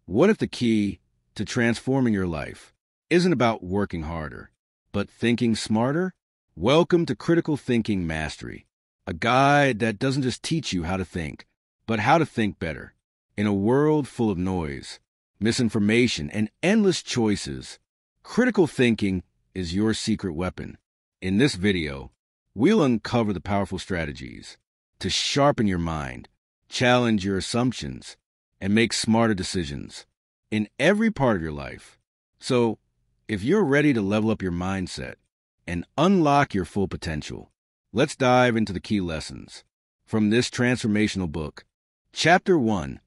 What if the key to transforming your life isn't about working harder, but thinking smarter? Welcome to Critical Thinking Mastery, a guide that doesn't just teach you how to think, but how to think better. In a world full of noise, misinformation, and endless choices, critical thinking is your secret weapon. In this video, we'll uncover the powerful strategies to sharpen your mind, challenge your assumptions, and make smarter decisions in every part of your life. So, if you're ready to level up your mindset and unlock your full potential, let's dive into the key lessons from this transformational book. Chapter 1,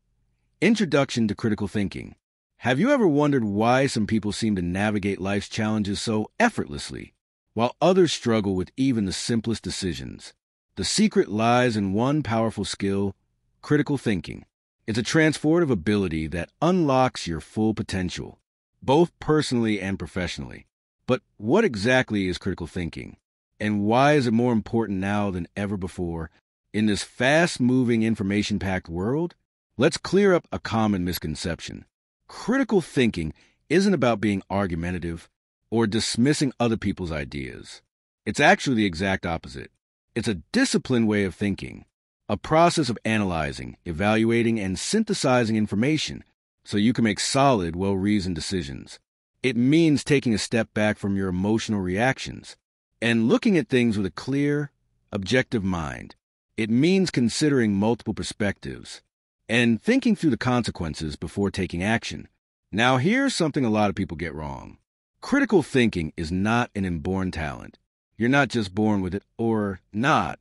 Introduction to Critical Thinking. Have you ever wondered why some people seem to navigate life's challenges so effortlessly, while others struggle with even the simplest decisions? The secret lies in one powerful skill: critical thinking. It's a transformative ability that unlocks your full potential, both personally and professionally. But what exactly is critical thinking? And why is it more important now than ever before in this fast-moving, information-packed world? Let's clear up a common misconception. Critical thinking isn't about being argumentative or dismissing other people's ideas. It's actually the exact opposite. It's a disciplined way of thinking, a process of analyzing, evaluating, and synthesizing information so you can make solid, well-reasoned decisions. It means taking a step back from your emotional reactions and looking at things with a clear, objective mind. It means considering multiple perspectives and thinking through the consequences before taking action. Now, here's something a lot of people get wrong. Critical thinking is not an inborn talent. You're not just born with it or not.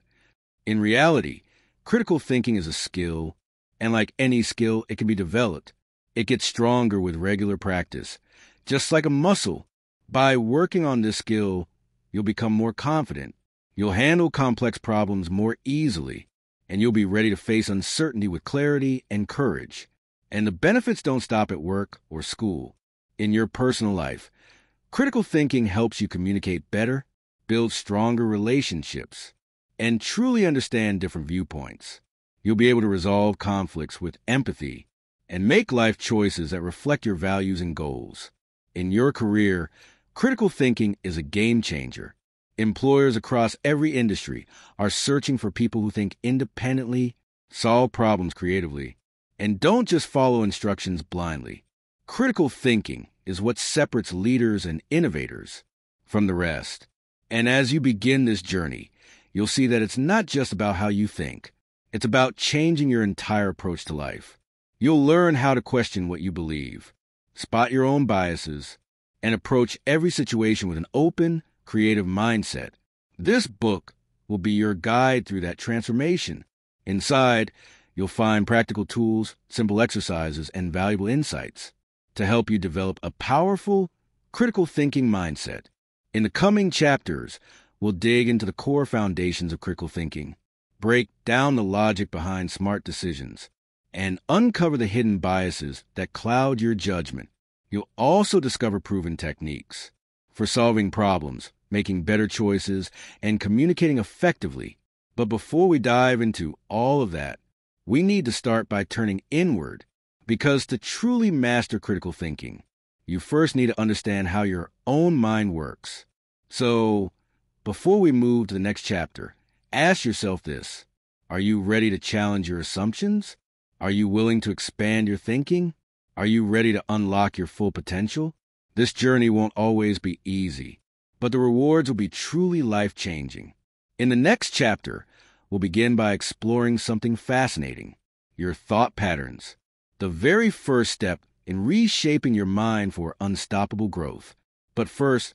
In reality, critical thinking is a skill, and like any skill, it can be developed. It gets stronger with regular practice. Just like a muscle, by working on this skill, you'll become more confident. You'll handle complex problems more easily, and you'll be ready to face uncertainty with clarity and courage. And the benefits don't stop at work or school. In your personal life, critical thinking helps you communicate better, build stronger relationships, and truly understand different viewpoints. You'll be able to resolve conflicts with empathy and make life choices that reflect your values and goals. In your career, critical thinking is a game changer. Employers across every industry are searching for people who think independently, solve problems creatively, and don't just follow instructions blindly. Critical thinking is what separates leaders and innovators from the rest. And as you begin this journey, you'll see that it's not just about how you think. It's about changing your entire approach to life. You'll learn how to question what you believe, spot your own biases, and approach every situation with an open, creative mindset. This book will be your guide through that transformation. Inside, you'll find practical tools, simple exercises, and valuable insights to help you develop a powerful, critical thinking mindset. In the coming chapters, we'll dig into the core foundations of critical thinking, break down the logic behind smart decisions, and uncover the hidden biases that cloud your judgment. You'll also discover proven techniques for solving problems, making better choices, and communicating effectively. But before we dive into all of that, we need to start by turning inward, because to truly master critical thinking, you first need to understand how your own mind works. So, before we move to the next chapter, ask yourself this: are you ready to challenge your assumptions? Are you willing to expand your thinking? Are you ready to unlock your full potential? This journey won't always be easy, but the rewards will be truly life-changing. In the next chapter, we'll begin by exploring something fascinating: your thought patterns, the very first step in reshaping your mind for unstoppable growth. But first,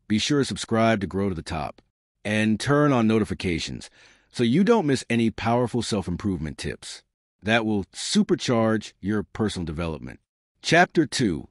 be sure to subscribe to Grow to the Top and turn on notifications so you don't miss any powerful self-improvement tips that will supercharge your personal development. Chapter 2,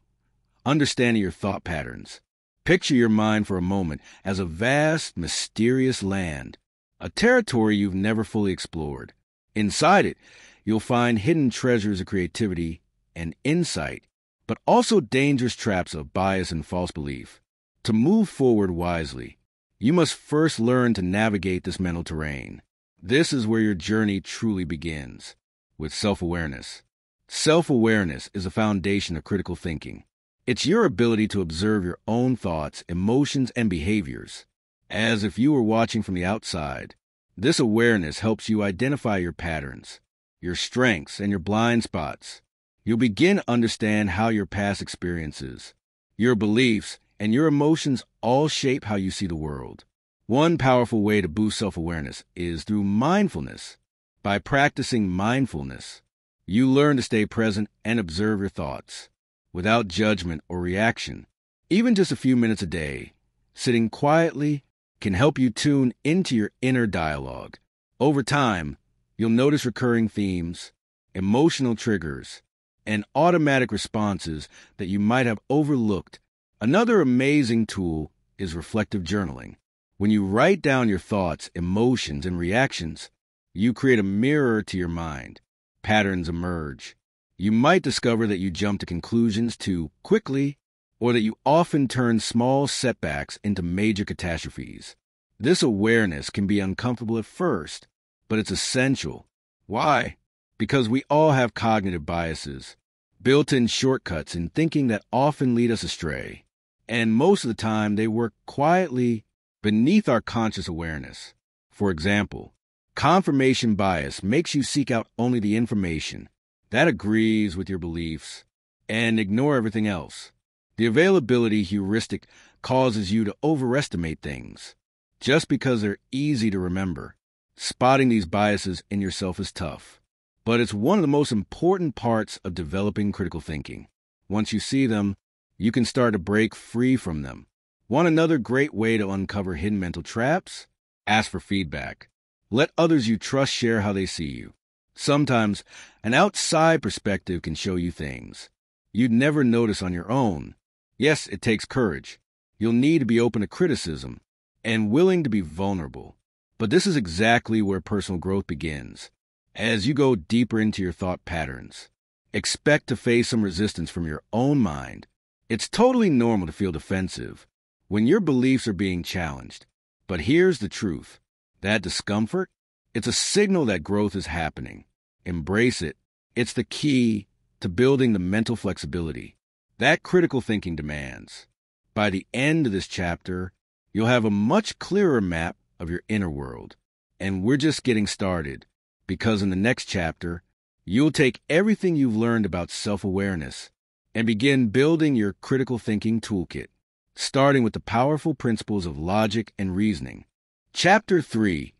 Understanding Your Thought Patterns. Picture your mind for a moment as a vast, mysterious land, a territory you've never fully explored. Inside it, you'll find hidden treasures of creativity and insight, but also dangerous traps of bias and false belief. To move forward wisely, you must first learn to navigate this mental terrain. This is where your journey truly begins, with self-awareness. Self-awareness is a foundation of critical thinking. It's your ability to observe your own thoughts, emotions, and behaviors, as if you were watching from the outside. This awareness helps you identify your patterns, your strengths, and your blind spots. You'll begin to understand how your past experiences, your beliefs, and your emotions all shape how you see the world. One powerful way to boost self-awareness is through mindfulness. By practicing mindfulness, you learn to stay present and observe your thoughts without judgment or reaction. Even just a few minutes a day, sitting quietly, can help you tune into your inner dialogue. Over time, you'll notice recurring themes, emotional triggers, and automatic responses that you might have overlooked. Another amazing tool is reflective journaling. When you write down your thoughts, emotions, and reactions, you create a mirror to your mind. Patterns emerge. You might discover that you jump to conclusions too quickly, or that you often turn small setbacks into major catastrophes. This awareness can be uncomfortable at first, but it's essential. Why? Because we all have cognitive biases, built-in shortcuts in thinking that often lead us astray. And most of the time, they work quietly beneath our conscious awareness. For example, confirmation bias makes you seek out only the information that agrees with your beliefs and ignore everything else. The availability heuristic causes you to overestimate things just because they're easy to remember. Spotting these biases in yourself is tough, but it's one of the most important parts of developing critical thinking. Once you see them, you can start to break free from them. Want another great way to uncover hidden mental traps? Ask for feedback. Let others you trust share how they see you. Sometimes, an outside perspective can show you things you'd never notice on your own. Yes, it takes courage. You'll need to be open to criticism and willing to be vulnerable. But this is exactly where personal growth begins. As you go deeper into your thought patterns, expect to face some resistance from your own mind. It's totally normal to feel defensive when your beliefs are being challenged. But here's the truth. That discomfort, it's a signal that growth is happening. Embrace it. It's the key to building the mental flexibility that critical thinking demands. By the end of this chapter, you'll have a much clearer map of your inner world. And we're just getting started, because in the next chapter, you'll take everything you've learned about self-awareness and begin building your critical thinking toolkit, starting with the powerful principles of logic and reasoning. Chapter 3,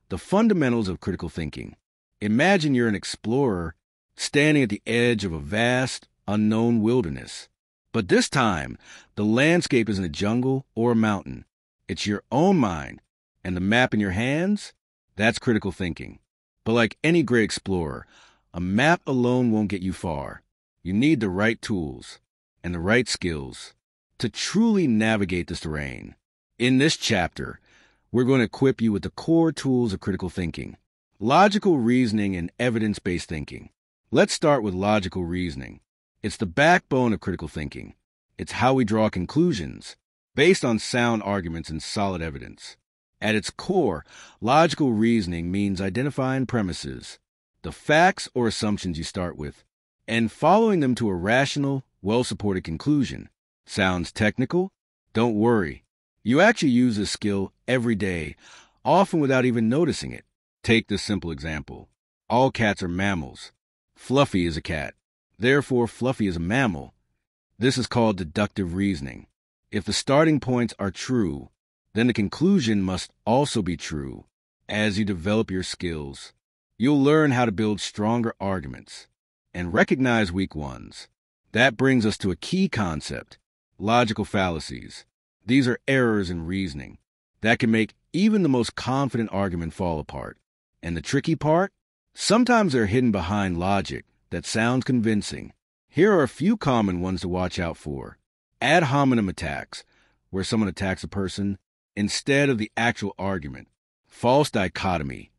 The Fundamentals of Critical Thinking. Imagine you're an explorer standing at the edge of a vast, unknown wilderness. But this time, the landscape isn't a jungle or a mountain. It's your own mind, and the map in your hands, that's critical thinking. But like any great explorer, a map alone won't get you far. You need the right tools and the right skills to truly navigate this terrain. In this chapter, we're going to equip you with the core tools of critical thinking: logical reasoning and evidence-based thinking. Let's start with logical reasoning. It's the backbone of critical thinking. It's how we draw conclusions based on sound arguments and solid evidence. At its core, logical reasoning means identifying premises, the facts or assumptions you start with, and following them to a rational, well-supported conclusion. Sounds technical? Don't worry. You actually use this skill every day, often without even noticing it. Take this simple example. All cats are mammals. Fluffy is a cat. Therefore, Fluffy is a mammal. This is called deductive reasoning. If the starting points are true, then the conclusion must also be true. As you develop your skills, you'll learn how to build stronger arguments and recognize weak ones. That brings us to a key concept: logical fallacies. These are errors in reasoning that can make even the most confident argument fall apart. And the tricky part? Sometimes they're hidden behind logic that sounds convincing. Here are a few common ones to watch out for. Ad hominem attacks, where someone attacks a person instead of the actual argument. False dichotomy,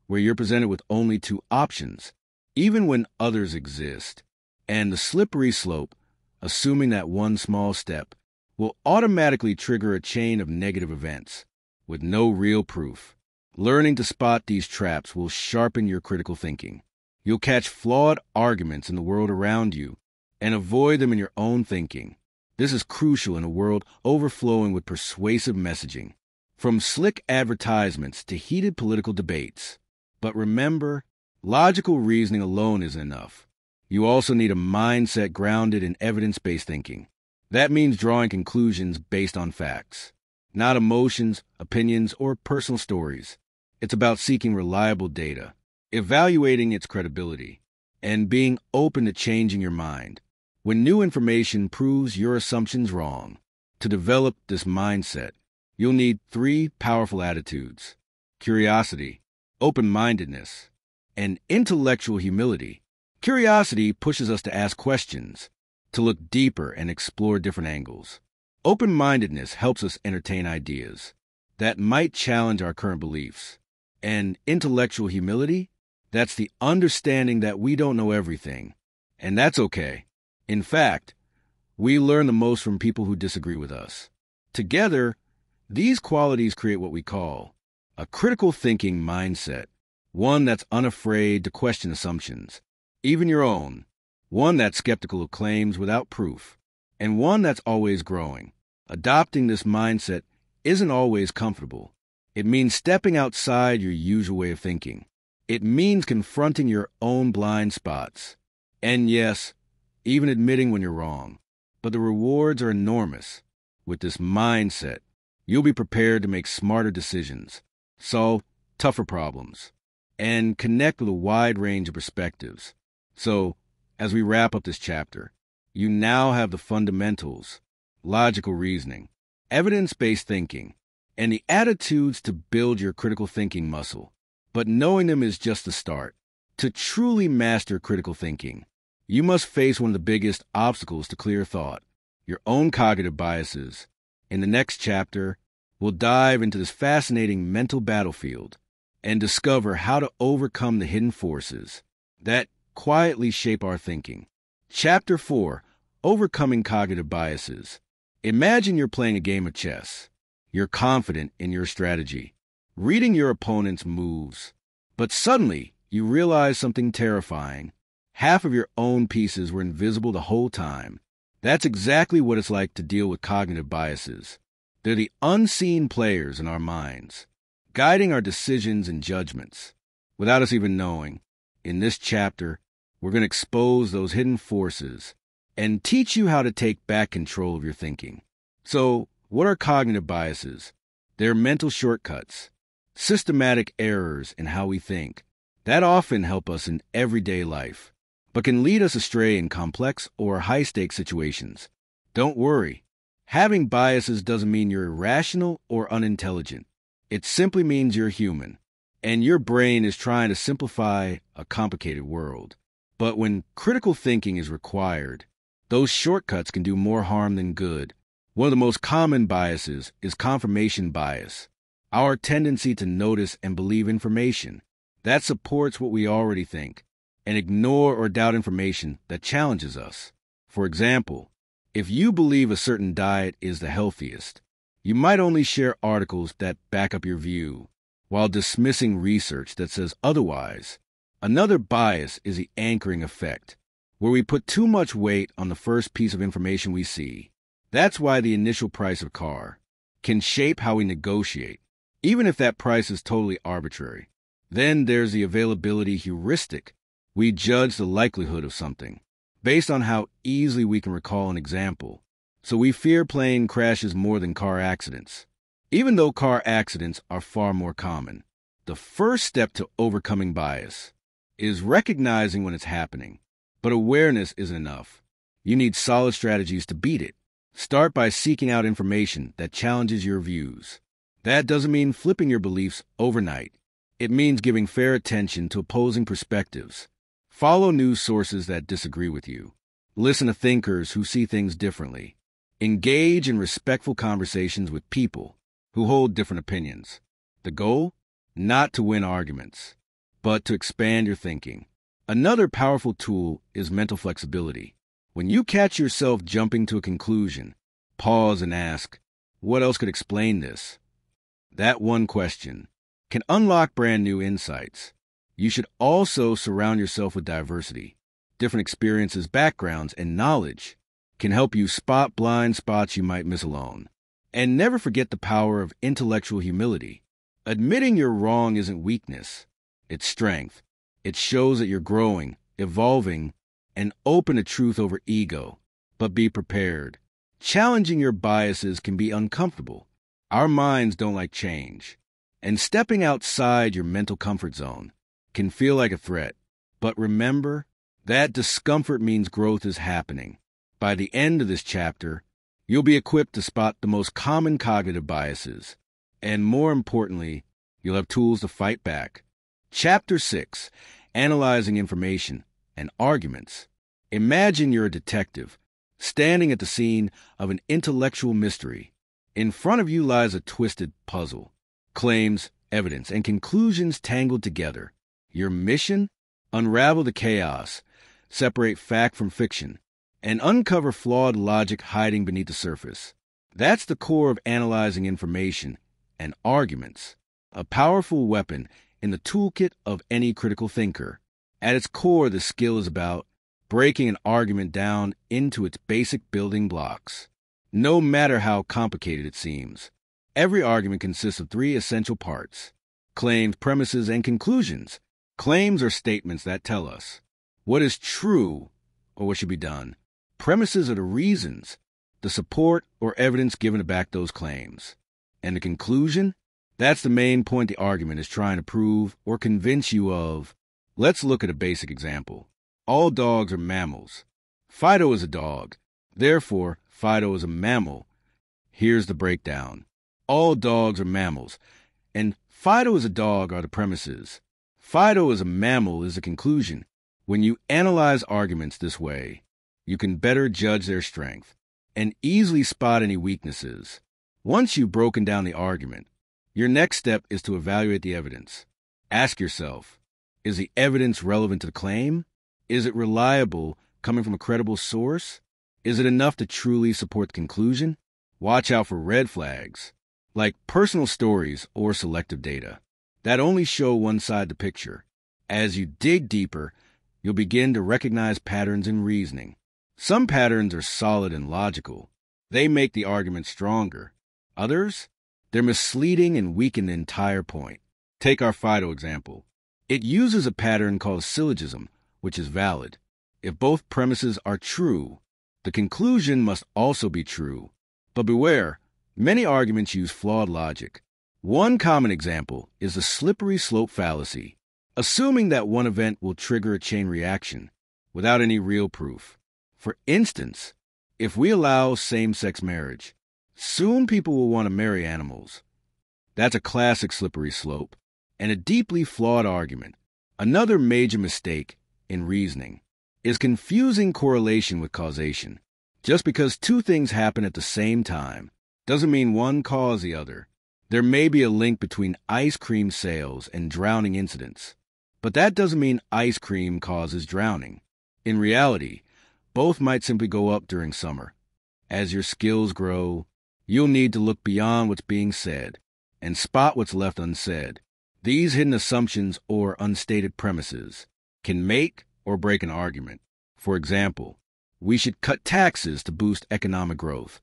where you're presented with only two options, even when others exist. And the slippery slope, assuming that one small step will automatically trigger a chain of negative events with no real proof. Learning to spot these traps will sharpen your critical thinking. You'll catch flawed arguments in the world around you and avoid them in your own thinking. This is crucial in a world overflowing with persuasive messaging, from slick advertisements to heated political debates. But remember, logical reasoning alone isn't enough. You also need a mindset grounded in evidence-based thinking. That means drawing conclusions based on facts, not emotions, opinions, or personal stories. It's about seeking reliable data, evaluating its credibility, and being open to changing your mind when new information proves your assumptions wrong. To develop this mindset, you'll need 3 powerful attitudes: curiosity, open-mindedness, and intellectual humility. Curiosity pushes us to ask questions, to look deeper and explore different angles. Open-mindedness helps us entertain ideas that might challenge our current beliefs. And intellectual humility, that's the understanding that we don't know everything, and that's okay. In fact, we learn the most from people who disagree with us. Together, these qualities create what we call a critical thinking mindset, one that's unafraid to question assumptions, even your own, one that's skeptical of claims without proof, and one that's always growing. Adopting this mindset isn't always comfortable. It means stepping outside your usual way of thinking. It means confronting your own blind spots. And yes, even admitting when you're wrong. But the rewards are enormous. With this mindset, you'll be prepared to make smarter decisions, solve tougher problems, and connect with a wide range of perspectives. So, as we wrap up this chapter, you now have the fundamentals, logical reasoning, evidence-based thinking, and the attitudes to build your critical thinking muscle. But knowing them is just the start. To truly master critical thinking, you must face one of the biggest obstacles to clear thought, your own cognitive biases. In the next chapter, we'll dive into this fascinating mental battlefield and discover how to overcome the hidden forces that quietly shape our thinking. Chapter 4, Overcoming Cognitive Biases. Imagine you're playing a game of chess. You're confident in your strategy, reading your opponent's moves. But suddenly, you realize something terrifying. Half of your own pieces were invisible the whole time. That's exactly what it's like to deal with cognitive biases. They're the unseen players in our minds, guiding our decisions and judgments, without us even knowing. In this chapter, we're going to expose those hidden forces and teach you how to take back control of your thinking. So, what are cognitive biases? They're mental shortcuts, systematic errors in how we think that often help us in everyday life, but can lead us astray in complex or high-stakes situations. Don't worry. Having biases doesn't mean you're irrational or unintelligent. It simply means you're human, and your brain is trying to simplify a complicated world. But when critical thinking is required, those shortcuts can do more harm than good. One of the most common biases is confirmation bias, our tendency to notice and believe information that supports what we already think, and ignore or doubt information that challenges us. For example, if you believe a certain diet is the healthiest, you might only share articles that back up your view, while dismissing research that says otherwise. Another bias is the anchoring effect, where we put too much weight on the first piece of information we see. That's why the initial price of a car can shape how we negotiate, even if that price is totally arbitrary. Then there's the availability heuristic. We judge the likelihood of something based on how easily we can recall an example. So we fear plane crashes more than car accidents, even though car accidents are far more common. The first step to overcoming bias is recognizing when it's happening. But awareness isn't enough. You need solid strategies to beat it. Start by seeking out information that challenges your views. That doesn't mean flipping your beliefs overnight. It means giving fair attention to opposing perspectives. Follow news sources that disagree with you. Listen to thinkers who see things differently. Engage in respectful conversations with people who hold different opinions. The goal? Not to win arguments, but to expand your thinking. Another powerful tool is mental flexibility. When you catch yourself jumping to a conclusion, pause and ask, what else could explain this? That one question can unlock brand new insights. You should also surround yourself with diversity. Different experiences, backgrounds, and knowledge can help you spot blind spots you might miss alone. And never forget the power of intellectual humility. Admitting you're wrong isn't weakness, it's strength. It shows that you're growing, evolving, and open to truth over ego. But be prepared. Challenging your biases can be uncomfortable. Our minds don't like change. And stepping outside your mental comfort zone can feel like a threat. But remember, that discomfort means growth is happening. By the end of this chapter, you'll be equipped to spot the most common cognitive biases. And more importantly, you'll have tools to fight back. Chapter 6, Analyzing Information and Arguments. Imagine you're a detective, standing at the scene of an intellectual mystery. In front of you lies a twisted puzzle. Claims, evidence, and conclusions tangled together. Your mission? Unravel the chaos, separate fact from fiction, and uncover flawed logic hiding beneath the surface. That's the core of analyzing information and arguments, a powerful weapon in the toolkit of any critical thinker. At its core, the skill is about breaking an argument down into its basic building blocks. No matter how complicated it seems, every argument consists of three essential parts: claims, premises, and conclusions. Claims are statements that tell us what is true or what should be done. Premises are the reasons, the support or evidence given to back those claims. And the conclusion? That's the main point the argument is trying to prove or convince you of. Let's look at a basic example. All dogs are mammals. Fido is a dog. Therefore, Fido is a mammal. Here's the breakdown. All dogs are mammals, and Fido is a dog are the premises. Fido is a mammal is the conclusion. When you analyze arguments this way, you can better judge their strength and easily spot any weaknesses. Once you've broken down the argument, your next step is to evaluate the evidence. Ask yourself, is the evidence relevant to the claim? Is it reliable, coming from a credible source? Is it enough to truly support the conclusion? Watch out for red flags, like personal stories or selective data, that only show one side of the picture. As you dig deeper, you'll begin to recognize patterns in reasoning. Some patterns are solid and logical. They make the argument stronger. Others, they're misleading and weaken the entire point. Take our Fido example. It uses a pattern called syllogism, which is valid. If both premises are true, the conclusion must also be true. But beware, many arguments use flawed logic. One common example is the slippery slope fallacy, assuming that one event will trigger a chain reaction without any real proof. For instance, if we allow same-sex marriage, soon people will want to marry animals. That's a classic slippery slope and a deeply flawed argument. Another major mistake in reasoning is confusing correlation with causation. Just because two things happen at the same time doesn't mean one caused the other. There may be a link between ice cream sales and drowning incidents, but that doesn't mean ice cream causes drowning. In reality, both might simply go up during summer. As your skills grow, you'll need to look beyond what's being said and spot what's left unsaid. These hidden assumptions or unstated premises can make or break an argument. For example, we should cut taxes to boost economic growth.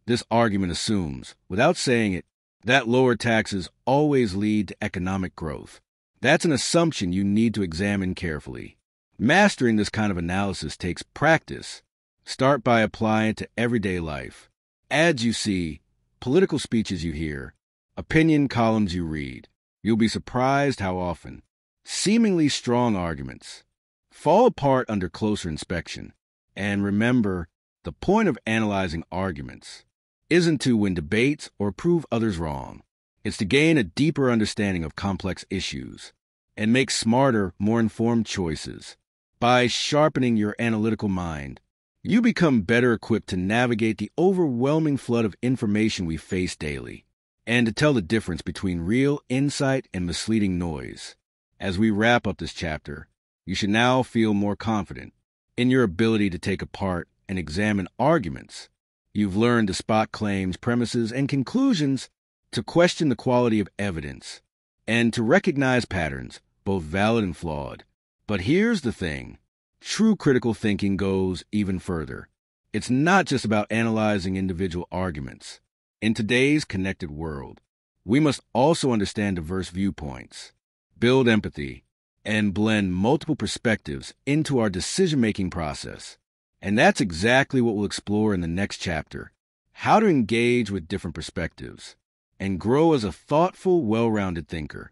This argument assumes, without saying it, that lower taxes always lead to economic growth. That's an assumption you need to examine carefully. Mastering this kind of analysis takes practice. Start by applying it to everyday life. Ads you see, political speeches you hear, opinion columns you read. You'll be surprised how often seemingly strong arguments fall apart under closer inspection. And remember, the point of analyzing arguments isn't to win debates or prove others wrong. It's to gain a deeper understanding of complex issues and make smarter, more informed choices. By sharpening your analytical mind, you become better equipped to navigate the overwhelming flood of information we face daily, and to tell the difference between real insight and misleading noise. As we wrap up this chapter, you should now feel more confident in your ability to take apart and examine arguments. You've learned to spot claims, premises, and conclusions, to question the quality of evidence, and to recognize patterns both valid and flawed. But here's the thing. True critical thinking goes even further. It's not just about analyzing individual arguments. In today's connected world, we must also understand diverse viewpoints, build empathy, and blend multiple perspectives into our decision-making process. And that's exactly what we'll explore in the next chapter: how to engage with different perspectives and grow as a thoughtful, well-rounded thinker.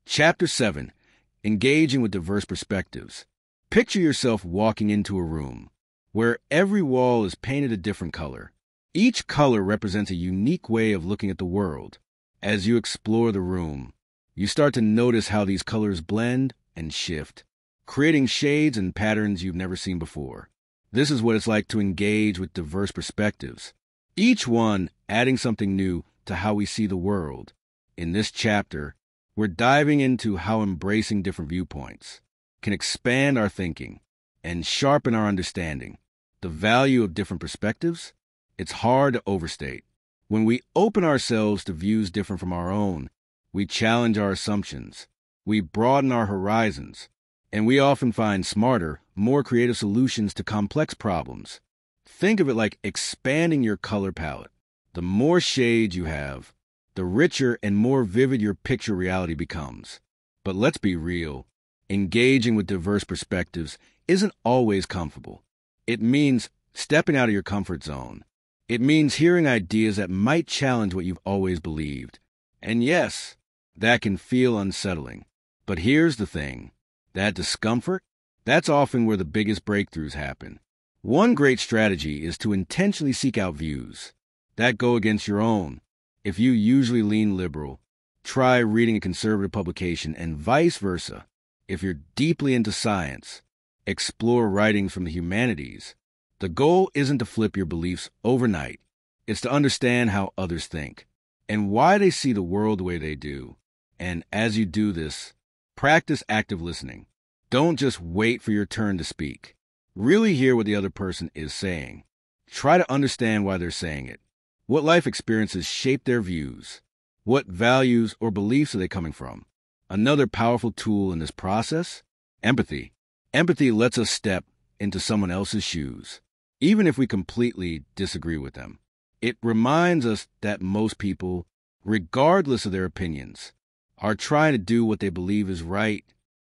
Chapter 7, Engaging with Diverse Perspectives. Picture yourself walking into a room where every wall is painted a different color. Each color represents a unique way of looking at the world. As you explore the room, you start to notice how these colors blend and shift, creating shades and patterns you've never seen before. This is what it's like to engage with diverse perspectives, each one adding something new to how we see the world. In this chapter, we're diving into how embracing different viewpoints can expand our thinking and sharpen our understanding. The value of different perspectives? It's hard to overstate. When we open ourselves to views different from our own, we challenge our assumptions, we broaden our horizons, and we often find smarter, more creative solutions to complex problems. Think of it like expanding your color palette. The more shades you have, the richer and more vivid your picture reality becomes. But let's be real. Engaging with diverse perspectives isn't always comfortable. It means stepping out of your comfort zone. It means hearing ideas that might challenge what you've always believed. And yes, that can feel unsettling. But here's the thing. That discomfort, that's often where the biggest breakthroughs happen. One great strategy is to intentionally seek out views that go against your own. If you usually lean liberal, try reading a conservative publication, and vice versa. If you're deeply into science, explore writings from the humanities. The goal isn't to flip your beliefs overnight. It's to understand how others think and why they see the world the way they do. And as you do this, practice active listening. Don't just wait for your turn to speak. Really hear what the other person is saying. Try to understand why they're saying it. What life experiences shape their views? What values or beliefs are they coming from? Another powerful tool in this process? Empathy. Empathy lets us step into someone else's shoes, even if we completely disagree with them. It reminds us that most people, regardless of their opinions, are trying to do what they believe is right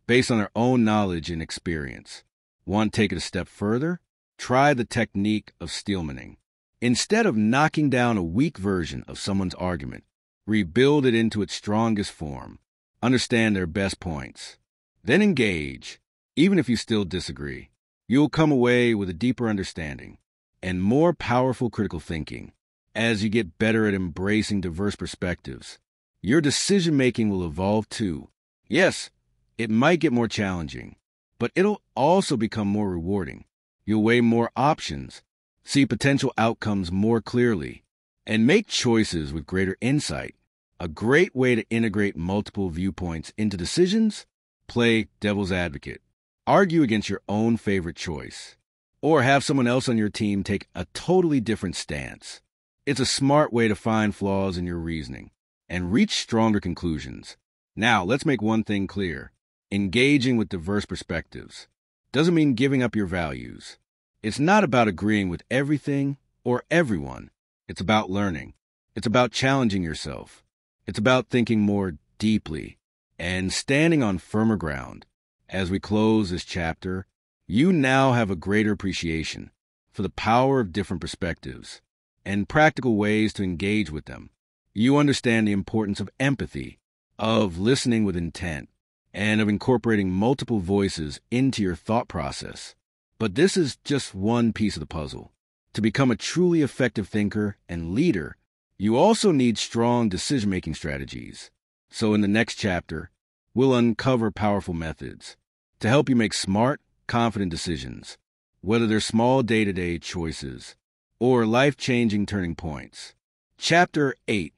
based on their own knowledge and experience. Want to take it a step further? Try the technique of Steelmaning. Instead of knocking down a weak version of someone's argument, rebuild it into its strongest form. Understand their best points. Then engage, even if you still disagree. You'll come away with a deeper understanding and more powerful critical thinking. As you get better at embracing diverse perspectives, your decision-making will evolve too. Yes, it might get more challenging, but it'll also become more rewarding. You'll weigh more options, see potential outcomes more clearly, and make choices with greater insight. A great way to integrate multiple viewpoints into decisions? Play devil's advocate. Argue against your own favorite choice, or have someone else on your team take a totally different stance. It's a smart way to find flaws in your reasoning and reach stronger conclusions. Now, let's make one thing clear. Engaging with diverse perspectives doesn't mean giving up your values. It's not about agreeing with everything or everyone. It's about learning. It's about challenging yourself. It's about thinking more deeply and standing on firmer ground. As we close this chapter, you now have a greater appreciation for the power of different perspectives and practical ways to engage with them. You understand the importance of empathy, of listening with intent, and of incorporating multiple voices into your thought process. But this is just one piece of the puzzle. To become a truly effective thinker and leader, you also need strong decision-making strategies. So in the next chapter, we'll uncover powerful methods to help you make smart, confident decisions, whether they're small day-to-day choices or life-changing turning points. Chapter 8,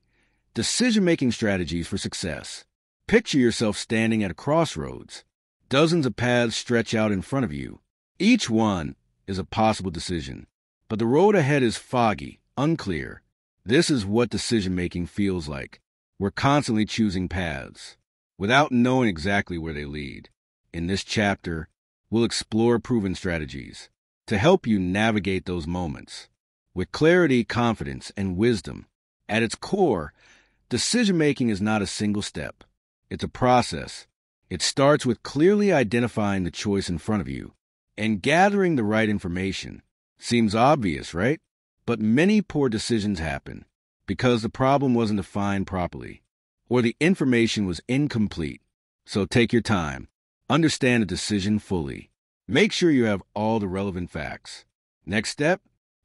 Decision-Making Strategies for Success. Picture yourself standing at a crossroads. Dozens of paths stretch out in front of you. Each one is a possible decision, but the road ahead is foggy, unclear. This is what decision-making feels like. We're constantly choosing paths. without knowing exactly where they lead. In this chapter, we'll explore proven strategies to help you navigate those moments with clarity, confidence, and wisdom. At its core, decision-making is not a single step. It's a process. It starts with clearly identifying the choice in front of you and gathering the right information. Seems obvious, right? But many poor decisions happen because the problem wasn't defined properly or the information was incomplete. So take your time. Understand the decision fully. Make sure you have all the relevant facts. Next step,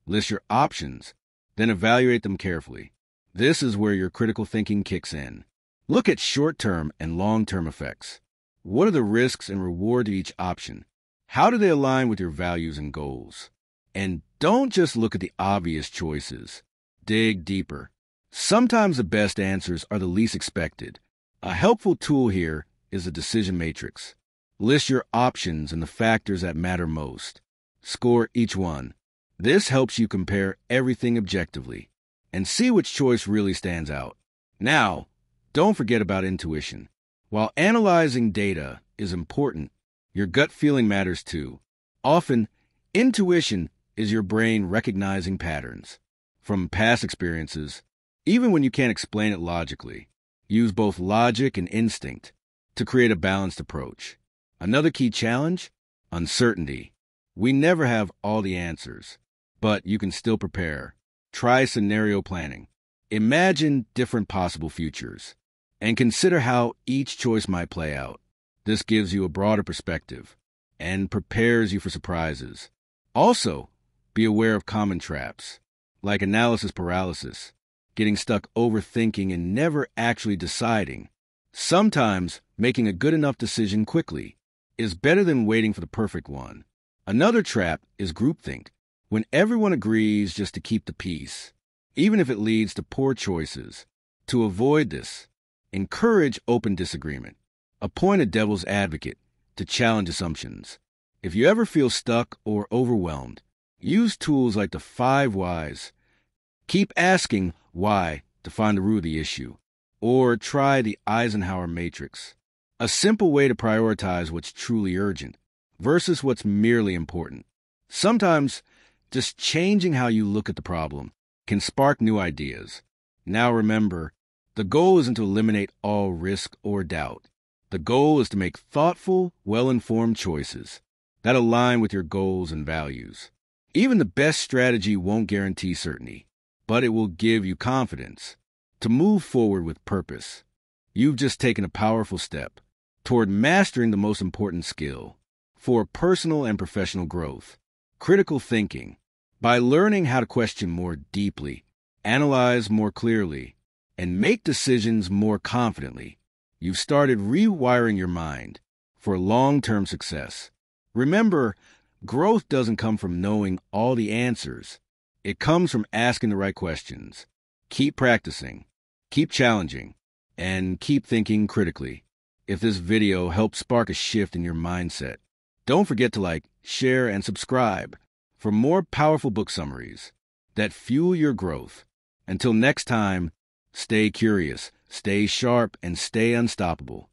list your options, then evaluate them carefully. This is where your critical thinking kicks in. Look at short-term and long-term effects. What are the risks and rewards of each option? How do they align with your values and goals? And don't just look at the obvious choices. Dig deeper. Sometimes the best answers are the least expected. A helpful tool here is a decision matrix. List your options and the factors that matter most. Score each one. This helps you compare everything objectively and see which choice really stands out. Now, don't forget about intuition. While analyzing data is important, your gut feeling matters too. Often, intuition is your brain recognizing patterns from past experiences, even when you can't explain it logically. Use both logic and instinct to create a balanced approach. Another key challenge? Uncertainty. We never have all the answers, but you can still prepare. Try scenario planning. Imagine different possible futures and consider how each choice might play out. This gives you a broader perspective and prepares you for surprises. Also, be aware of common traps, like analysis paralysis, getting stuck overthinking and never actually deciding. Sometimes making a good enough decision quickly is better than waiting for the perfect one. Another trap is groupthink, when everyone agrees just to keep the peace, even if it leads to poor choices. To avoid this, encourage open disagreement. Appoint a devil's advocate to challenge assumptions. If you ever feel stuck or overwhelmed, use tools like the 5 whys. Keep asking why to find the root of the issue. Or try the Eisenhower matrix, a simple way to prioritize what's truly urgent versus what's merely important. Sometimes, just changing how you look at the problem can spark new ideas. Now remember, the goal isn't to eliminate all risk or doubt. The goal is to make thoughtful, well-informed choices that align with your goals and values. Even the best strategy won't guarantee certainty, but it will give you confidence to move forward with purpose. You've just taken a powerful step toward mastering the most important skill for personal and professional growth, critical thinking. By learning how to question more deeply, analyze more clearly, and make decisions more confidently, you've started rewiring your mind for long-term success. Remember, growth doesn't come from knowing all the answers. It comes from asking the right questions. Keep practicing, keep challenging, and keep thinking critically. If this video helped spark a shift in your mindset, don't forget to like, share, and subscribe for more powerful book summaries that fuel your growth. Until next time, stay curious, stay sharp, and stay unstoppable.